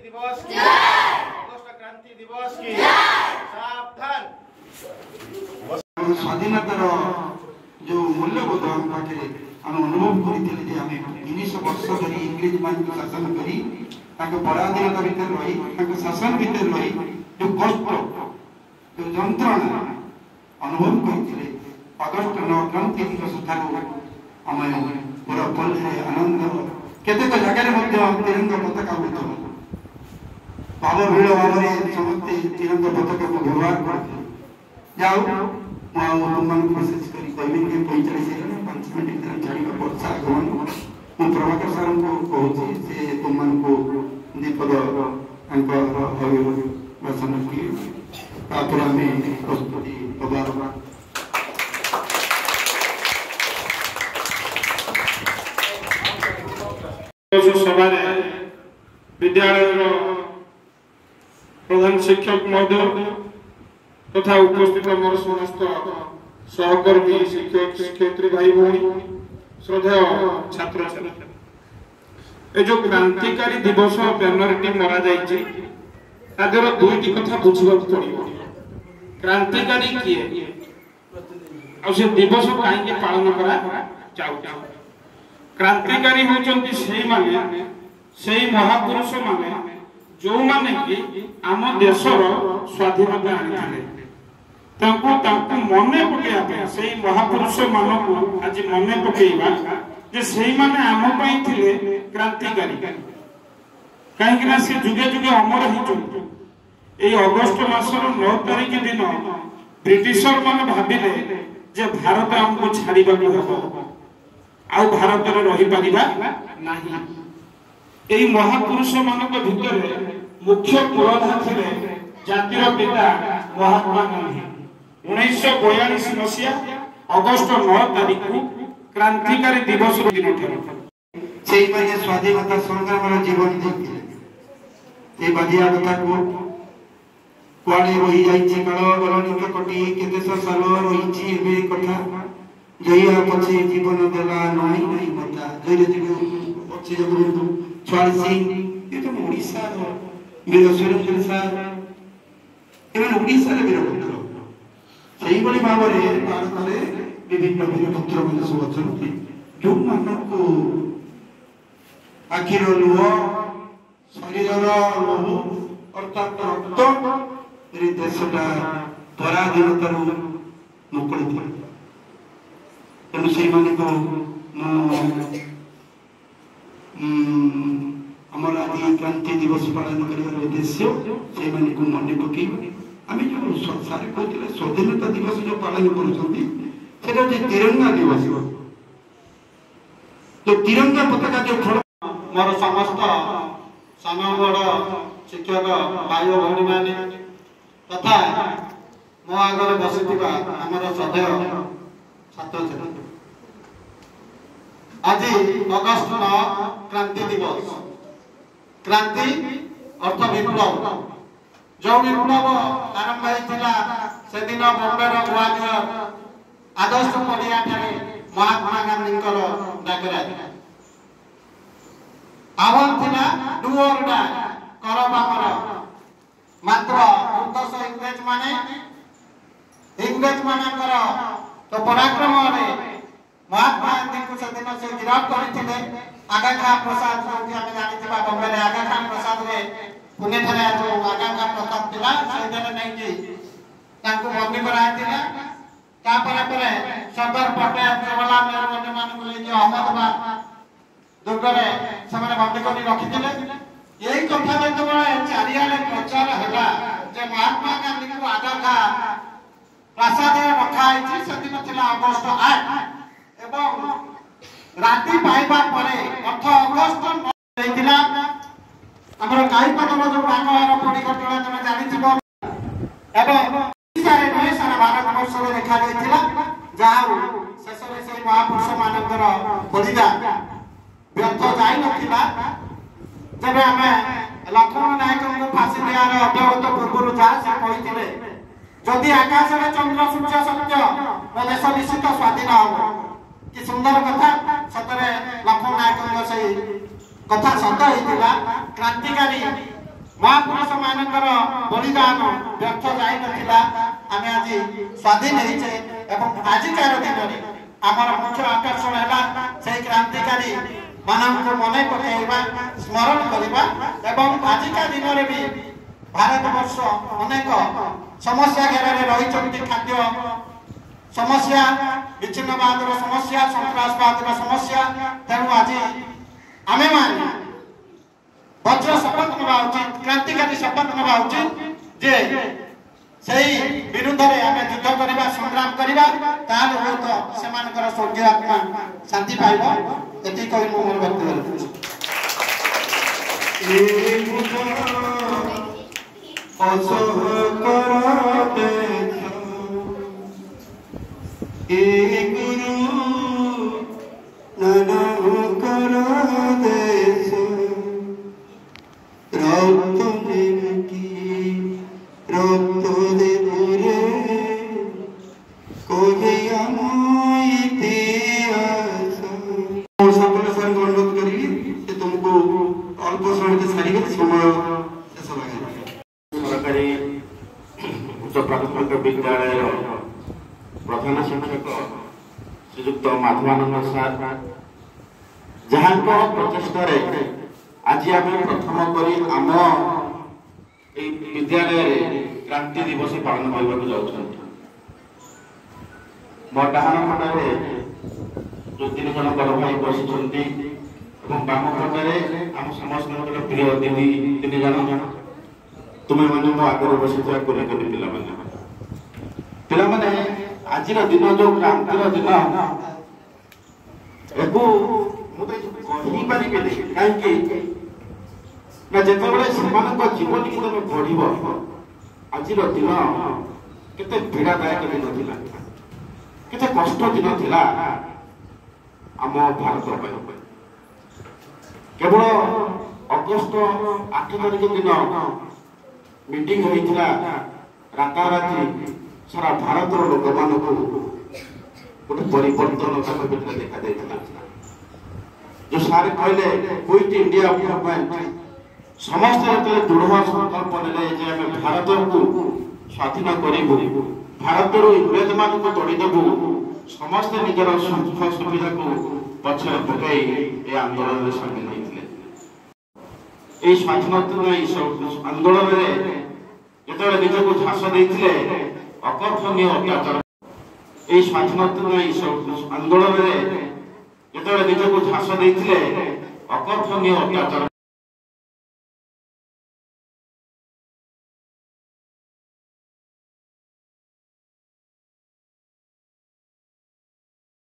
दिवस की अगस्त क्रांति दिवस की सावधान। स्वाधीनतार जो मूल्यबोध हम पाखे आम अनुभव करते आम 300 वर्ष धरी इंग्रेज मान शासन करी पराधीनता भितर रही शासन भितर रही जो कष्ट जो जंत्रणा अनुभव करते अगस्त 9 क्रांति दिवस ठार आम पूरा पल आनंद केतेक जगह तिरंगा पताका उड़ो भाव भीड़ भाव में समस्ते तिरंगा पताका को व्यवहार करते जाओ तुम विशेष कर 45 5 मिनट छाड़ा वर्षा आगमन मु प्रभाकर सर को कहूँ से तुम दीपद अभिभाषण की प्रस्तुति प्रभार सभा विद्यालय प्रधान शिक्षक महोदय तथा उपस्थित मोर समस्त सहकर्मी शिक्षक शिक्षयित्री भाई भौणी श्रद्धेय छात्र छात्री ए जो क्रांतिकारी दिवस बैनर टी मरा जाइछि तादर दुईटी कथा बुझिबा पड़िबो। क्रांतिकारी किए आ से दिवस काहे पालन करा जाउ क्रांतिकारी होचंती सेही महापुरुष माने जो माने कि आम देशर स्वाधीनता आनिथिले तांको मने पकेबा से महापुरुष मानक आज मने पकेबा जे सेही माने आम पई थिले क्रांतिकारी कहीं से जुगे जुगे अमर हिचंती ए अगस्त मासर 9 तारिख दिन ब्रिटिशर माने भाबिले जे भारत हमको छाड़ीबा हबो आ भारत रे रही परिबा नाही। एई महापुरुष मानक भितर मुख्य पुरोधा थिले जातिर पिता महात्मा गांधी 1942 मसीहा अगस्त 9 तारिख को क्रांतिकारी दिवस दिन से स्वाधीनता संग्राम जीवन देखते बाजिया कथा को कुआड़े रही जाइए काल गलनी कटी केदेश साल रही कथा जइया पछे जीवन देला नहीं नहीं मता जइले जीव पछे जब 46 ये तो ओडिसा वीर सुरेंद्र सार एवं ओडिसा रे वीर पुत्र सही बड़ी भाव रे भारत रे विभिन्न वीर पुत्र मन सब अछंती जो मानको आखिर लुह शरीरर लहू अर्थात रक्त रे देशटा पराधीनतार मुक्ति थी तेणु से आमर आज क्रांति दिवस पालन कर उद्देश्य से मन पकई आम जो सारे कहते स्वाधीनता दिवस जो पालन कर तिरंगा दिवस तो तिरंगा पताका जो मोर समस्त सान बड़ शिक्षक भाई भौणी मैंने तथा मो आगे बसी आमर श्रद्धेय छात्र छात्री आज अगस्त 9 क्रांति दिवस क्रांति अर्थ विप्लव जो विप्लव आरंभ होता से दिन बॉम्बे ग्वालियर आदर्श पड़िया महात्मा गांधी डाकरा आह्वान थिला डू और डाई कर बामर मात्र उद्देश्य इंग्रेज मानकर तो पराक्रम महात्मा गांधी को सेदिन से गिरफ्त करथिले आगा खान प्रसाद जो आम जानी बॉम्बे आगा खान प्रसाद रे पुणे थाने जो आगा खान प्रसाद थिला सेदिन नहीं कि तांको बंदी कराइथिला तापरे परे सरदार पटेल जवाहरलाल नेहरू अन्य मान को लेके अहमदाबाद दुर्गरे से बंदी कर रखिथिले यही कथा जो चारियाडे प्रचार हैला जे महात्मा गांधी को आगा खान प्रासाद रखाई से दिन थिला अगस्त 8 एवं राति पाइबा परे 8 अगस्त देइतिला हमर काईपदर जो बांगवार पड़ी घटना तमे जानि थिबो एवं सारे नय सारा भारत वर्ष रे देखा देइतिला जाऊ शेषरे से महापुरुष मानकर बलिदान व्यर्थ जाई नथिला जबे हमें लक्ष्मण नायक को फांसी दियार अव्यवत पूर्व जा से कहिथिले जदि आकाश रे चंद्र सूर्य सत्य मो देश निश्चित स्वाधीन हो कि सुंदर कथा सतरे लक्ष्मण नायक से कथा सत होइतिला क्रांतिकारी महापुरुष मानकर बलिदान व्यर्थ जाई नथिला आमे आज स्वाधीन हेचे एवं आजिकार दिन आमर मुख्य आकर्षण है से क्रांतिकारी मानव मन पकड़ा स्मरण करवा एवं आजिका दिन में भी भारत वर्ष अनेक समस्या घेर रही खाद्य समस्या विच्छिन्नवाद समस्या सन्त्रासवाद समस्या तेणु आज आमे मान वज्र शपथ नवा उचित क्रांतिकारी शपथ नवा उचित जे सही विरुद्ध रे आमे युद्ध करबा संग्राम करबा ताल हो तो सेमानकर स्वर्गीय आत्मा शांति पाइबो एति कहि मो मोर वक्तव्य ए गुरु नाना कर देश रक्त देवकी रक्त देवरे कहिया मोई इतिहास सकल सर अनुरोध करी कि तुमको अल्प समय के सारी समय शेष लगे सरकारी उच्च प्राथमिक विद्यालय प्रधान शिक्षक श्रीयुक्त माधवानंद सार जहाँ प्रचेषार आज आम प्रथम करी आम विद्यालय क्रांति दिवस पालन करने जाऊँ मो डाहाण पटे जो 3 जन बड़ भाई बसी बाम पटे आम समस्त प्रिय दीदी 3 जन तुम्हें मैंने मो आगे बसी पिला आज दिन जो क्रांतिर दिन एबू मुझे कहीं जिते जीवन की तुम बढ़ आज दिन केते पीड़ादायक दिन था केते कष्ट दिन था आम भारत केवल अगस्ट 8 तारिख दिन मीटिंग होता राताराति सारा भारत लोक मान गोटे परिवर्तन देखा जो सारे कहले क्विट इंडिया मूवमेंट समस्त दृढ़ संकल्प ने भारत को स्वाधीन करूँ भारत इंग्रेज मान को तोड़देबू समस्त निजर सुख सुविधा को पछे पकई आंदोलन में सामिल होते स्वाधीनता आंदोलन में जो निजक झांस देते अकर्षणीय अत्याचार स्वाधीनता आंदोलन में जो निजक झांस देते अकर्षणीय अत्याचार